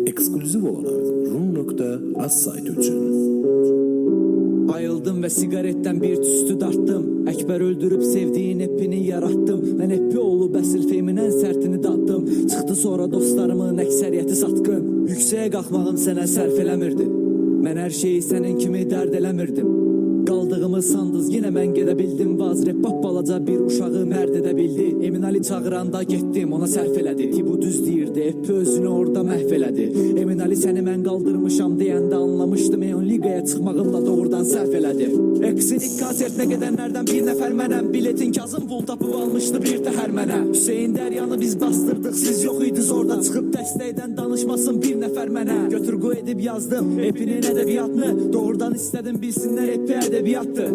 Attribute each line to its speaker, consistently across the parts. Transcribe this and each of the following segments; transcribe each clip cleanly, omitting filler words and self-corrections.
Speaker 1: Eksklüziv olaraq rum.az saytı üçün.
Speaker 2: Ayıldım ve sigaretten bir tüstü darttım. Ekber öldürüp sevdiğin epini yarattım. Ben epi oğlu Bəsil Feymin en sertini dattım. Çıktı sonra dostlarımın ekseriyyəti satqın. Yükseğe qalxmağım sənə sərf eləmirdi. Mən hər şeyi sənin kimi dərd eləmirdim. Qaldığımı sandız yine mən gedə bildim. Vazirep balaca bir uşağı mərd edə bildi. Emin Ali çağıranda getdim ona sərf elədi. Ki bu düz deyirdi epi özünü orada məhv elədi. Emin Ali səni mən qaldırmışam deyəndə anlamışdım. Eon ligaya çıxmağımla doğrudan sərf elədi. Eksinik konsertine gedenlerden bir nefer menem. Biletin Kazım bul tapıp almıştı bir təhər mənə. Hüseyin Deryanı biz bastırdık siz yok idiz orada. Çıxıp dəstəkdən danışmasın bir nefer mənə. Götür qoy edib yazdım epinin edebiyatını. Doğrudan istedim bilsinler epi edebiyattı.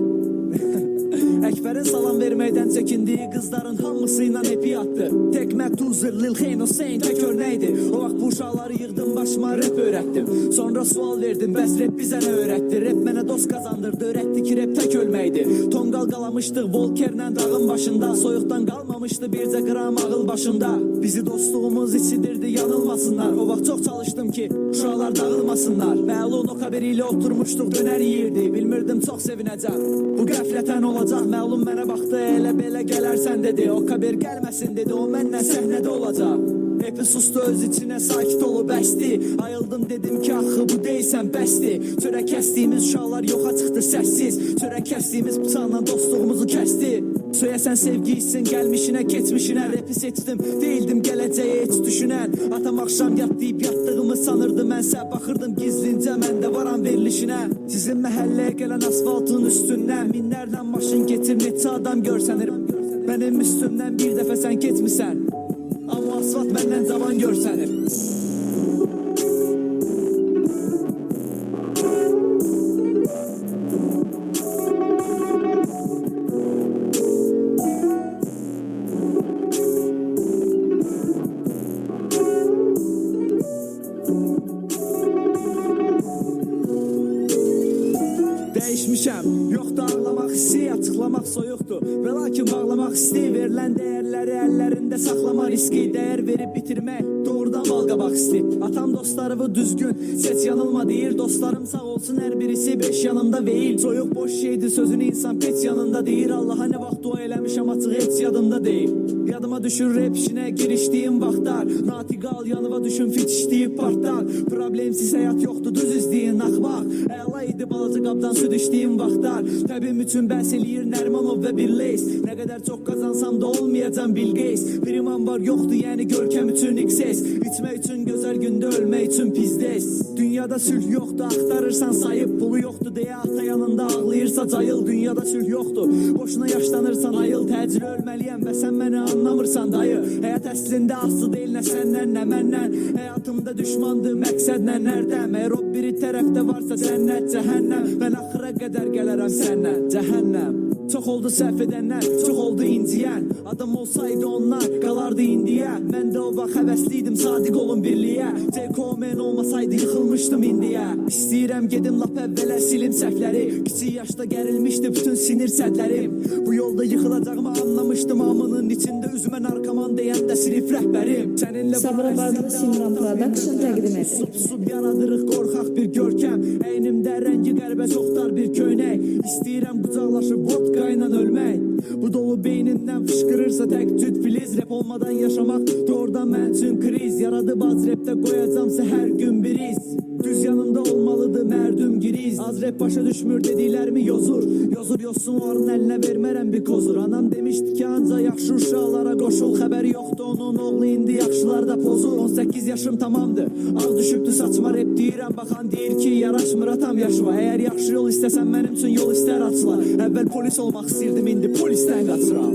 Speaker 2: Ekber'in salam verməkdən çəkindiyi qızların hamısıyla epi yattı. Tek məktub zırlil Xeyn Hüseyin tek örnəkdi. O vaxt bu uşaqları yığdım başıma rap öğrettim. Sonra sual verdim bəs rap bizə nə öğretti? Rap mənə dost kazandırdı öğretti ki rap tek ölməkdi. Tonqal qalamışdıq Volkerlə dağın başında. Soyuqdan qalmamışdı bircə qram ağıl başında. Bizi dostluğumuz içidirdi yanılmasınlar. O vaxt çox çalışdım ki uşaqlar dağılmasınlar. Məlun o kaberiyle oturmuşduq dönər yiyirdi. Bilmirdim çox sevinəcəm bu qəflətən olacaq. Məlum mənə baxdı elə belə gələrsən dedi. O kaber gəlməsin dedi o məndən səhnədə olacaq. Epi sustu öz içine sakit olup bəsdi. Ayıldım dedim ki axı bu deyilsən bəsdi. Çörək kəsdiyimiz uşaqlar yoxa çıxdı səssiz. Çörək kəsdiyimiz bıçaqla dostluğumuzu kəsdi. Söyəsən sevgi hissin gəlmişinə keçmişinə. Repi seçdim değildim gələcəyə heç düşünən. Atam axşam yat deyib yatdığımı sanırdı. Mənsə baxırdım gizlincə məndə varan verilişinə. Sizin məhəlləyə gələn asfaltın üstündən minlərlə maşın getir neçə adam görsənir. Benim üstümdən bir dəfə sən keçmisən. Ama asfalt benden zaman görsənir. Değişmişəm, yoxdur ağlamaq hissi, açıqlamaq soyuqdur. Və lakin bağlamaq isti, verilən dəyərləri əllərində saxlama riski. Dəyər verib bitirmək, doğrudan balqabaq isti. Atam dostlarımı düzgün, seç yanılma deyir. Dostlarım sağ olsun hər birisi beş yanımda veyil. Soyuq boş şeydi sözünü insan peç yanında deyir. Allaha nə vaxt dua eləmişəm açıq heç yadımda deyil. Yadıma düşür rap işinə girişdiyim vaxtlar. Natiqal yanıma düşün fitişdiyib partlar. Problemsiz həyat yoxdur düz izləyin axmaq. Əla idi balaca qabdan süd içdiyim vaxtlar. Təbim üçün bəhs eləyir Nərmanov və Birleys. Nə qədər çox qazansam da olmayacam Bilgeys. Priman var yoxdur yəni görkəm üçün XS. İçmək üçün gözəl gündə ölmək üçün pizdes. Dünyada sülh yoxdur axtarırsan sayıb. Pulu yoxdur deyə ata yanında ağlayırsa cayıl. Dünyada sülh yoxdur boşuna yaşlanırsan ayıl. Təcil ölməliyəm və sən məni anlamırsan dayı. Həyat əslində aslı deyil nə səndən nə məndən. Həyatımda düşmandı məqsədlə nərdən. Əgər o biri tərəfdə varsa cənnət cəhənnəm. Mən axıra qədər gələrəm səndən cəhənnəm. Çox oldu səhv edənlər, çox oldu inciyən. Adam olsaydı onlar qalardı indiyə. Mən də o vaxt həvəsliydim sadiq olun birliyə. J-Comen olmasaydı yıxılmışdım indiyə. İstəyirəm gedim lap əvvələ silim səhvləri. Kiçik yaşda gərilmişdi bütün sinir sədlərim. Bu yolda yıxılacağımı anlamışdım. Amının içində üzümə narkoman deyən də sinif rəhbərim. Səninlə
Speaker 3: Sabirabad Simran Production təqdim edir.
Speaker 2: Sub yaradırıq qorxaq bir görkəm. Əynimdə rəngi qəribə çoxdar bir köynək. İstəyirəm qucaqlaşıb vodka ilə ölmək. Bu dolu beynindən fışkırırsa təkcüd filiz. Rap olmadan yaşamaq doğrudan mən üçün kriz. Yaradıb az rapdə qoyacamsa hər gün bir iz. Düz yanımda olmalıdır mərdüm giriz. Az rap başa düşmür dediklərimi yozur. Yozur yozsun onların əlinə vermərəm bir kozur. Anam demişdi ki anca yaxşı uşaqlara qoşul. Xəbəri yoxdur onun oğlu indi yaxşılarda pozur. 18 yaşım tamamdır ağ düşübdü saçma rap deyirəm. Baxan deyir ki yaraşmır atam yaşıma. Əgər yaxşı yol istəsən mənim üçün yol istər açılar. Əvvəl polis olmaq istirdim indi polisdən qaçıram.